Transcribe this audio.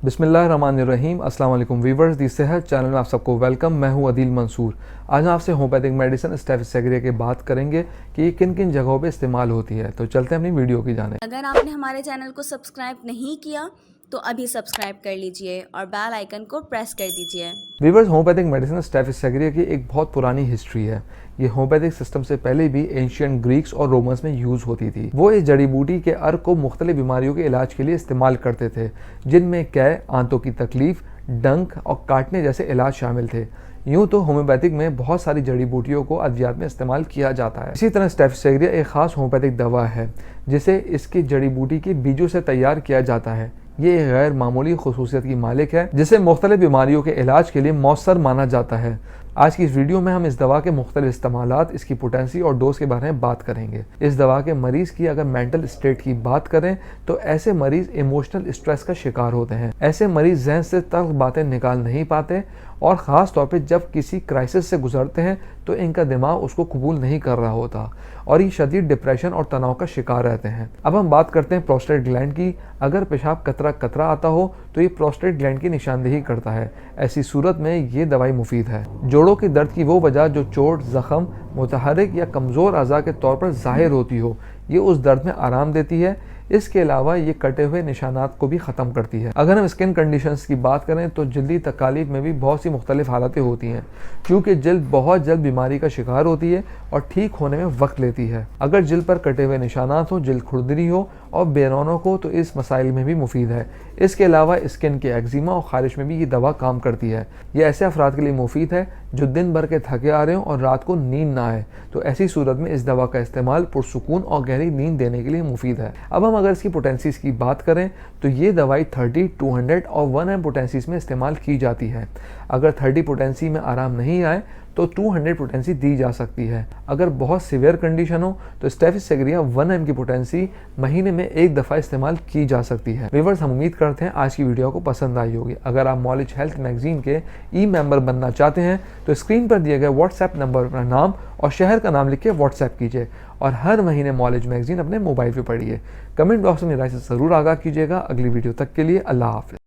बिस्मिल्लाहिर्रहमानिर्रहीम। अस्सलाम वालेकुम वीवर्स, दी सेहत चैनल में आप सबको वेलकम। मैं हूं अदील मंसूर। आज हम आपसे होम्योपैथिक मेडिसिन स्टेफिस की बात करेंगे कि ये किन किन जगहों पे इस्तेमाल होती है। तो चलते हैं अपनी वीडियो की जाने। अगर आपने हमारे चैनल को सब्सक्राइब नहीं किया तो अभी सब्सक्राइब कर लीजिए और बेल आइकन को प्रेस कर दीजिए। वीवर्स, होम्योपैथिक मेडिसिन स्टेफिस की एक बहुत पुरानी हिस्ट्री है। ये होम्योपैथिक सिस्टम से पहले भी एंशियंट ग्रीक्स और रोमन्स में यूज़ होती थी। वो इस जड़ी बूटी के अर्क को मुख्तलिफ बीमारियों के इलाज के लिए इस्तेमाल करते थे, जिनमें कै, आंतों की तकलीफ, डंक और काटने जैसे इलाज शामिल थे। यूँ तो होम्योपैथिक में बहुत सारी जड़ी बूटियों को अद्वियात में इस्तेमाल किया जाता है। इसी तरह स्टेफिस एक खास होम्योपैथिक दवा है जिसे इसकी जड़ी बूटी के बीजों से तैयार किया जाता है। ये एक गैर मामूली खुसूसियत की मालिक है जिसे मुख्तलिफ बीमारियों के इलाज के लिए मौसर माना जाता है। आज की इस वीडियो में हम इस दवा के मुख्तलिफ इस्तेमालात, इसकी पोटेंसी और डोज के बारे में बात करेंगे। इस दवा के मरीज की अगर मेंटल स्टेट की बात करें तो ऐसे मरीज इमोशनल स्ट्रेस का शिकार होते हैं। ऐसे मरीज जहन से तल्ख बातें निकाल नहीं पाते और ख़ास तौर पे जब किसी क्राइसिस से गुजरते हैं तो इनका दिमाग उसको कबूल नहीं कर रहा होता और ये शदीद डिप्रेशन और तनाव का शिकार रहते हैं। अब हम बात करते हैं प्रोस्टेट ग्लैंड की। अगर पेशाब कतरा कतरा आता हो तो ये प्रोस्टेट ग्लैंड की निशानदेही करता है। ऐसी सूरत में ये दवाई मुफीद है। जोड़ों के दर्द की वो वजह जो चोट, जख्म, मुतहरिक या कमज़ोर अज़ा के तौर पर ज़ाहिर होती हो, ये उस दर्द में आराम देती है। इसके अलावा ये कटे हुए निशानात को भी ख़त्म करती है। अगर हम स्किन कंडीशंस की बात करें तो जल्दी तकालीफ में भी बहुत सी मुख्तलिफ हालतें होती हैं, क्योंकि जल्द बहुत जल्द बीमारी का शिकार होती है और ठीक होने में वक्त लेती है। अगर जल्द पर कटे हुए निशानात हो, जल्द खुरदरी हो और बेरौनक हो तो इस मसाइल में भी मुफीद है। इसके अलावा स्किन के एक्जिमा और खारिश में भी ये दवा काम करती है। ये ऐसे अफराद के लिए मुफीद है जो दिन भर के थके आ रहे हों और रात को नींद ना आए, तो ऐसी सूरत में इस दवा का इस्तेमाल पुरसुकून और गहरी नींद देने के लिए मुफीद है। अब हम अगर इसकी पोटेंसीज की बात करें तो ये दवाई 30, 200 और 1 पोटेंसीज में इस्तेमाल की जाती है। अगर 30 पोटेंसी में आराम नहीं आए तो 200 पोटेंसी दी जा सकती है। अगर बहुत सीवियर कंडीशन हो तो स्टेफिस 1 की पोटेंसी महीने में एक दफ़ा इस्तेमाल की जा सकती है। व्यूअर्स, हम उम्मीद करते हैं आज की वीडियो को पसंद आई होगी। अगर आप नॉलेज हेल्थ मैगजीन के मेंबर बनना चाहते हैं तो स्क्रीन पर दिए गए व्हाट्सएप नंबर पर नाम और शहर का नाम लिख के व्हाट्सएप कीजिए और हर महीने नॉलेज मैगजीन अपने मोबाइल पर पढ़िए। कमेंट बॉक्स में राय से ज़रूर आगाह कीजिएगा। अगली वीडियो तक के लिए अल्लाह हाफ़िज़।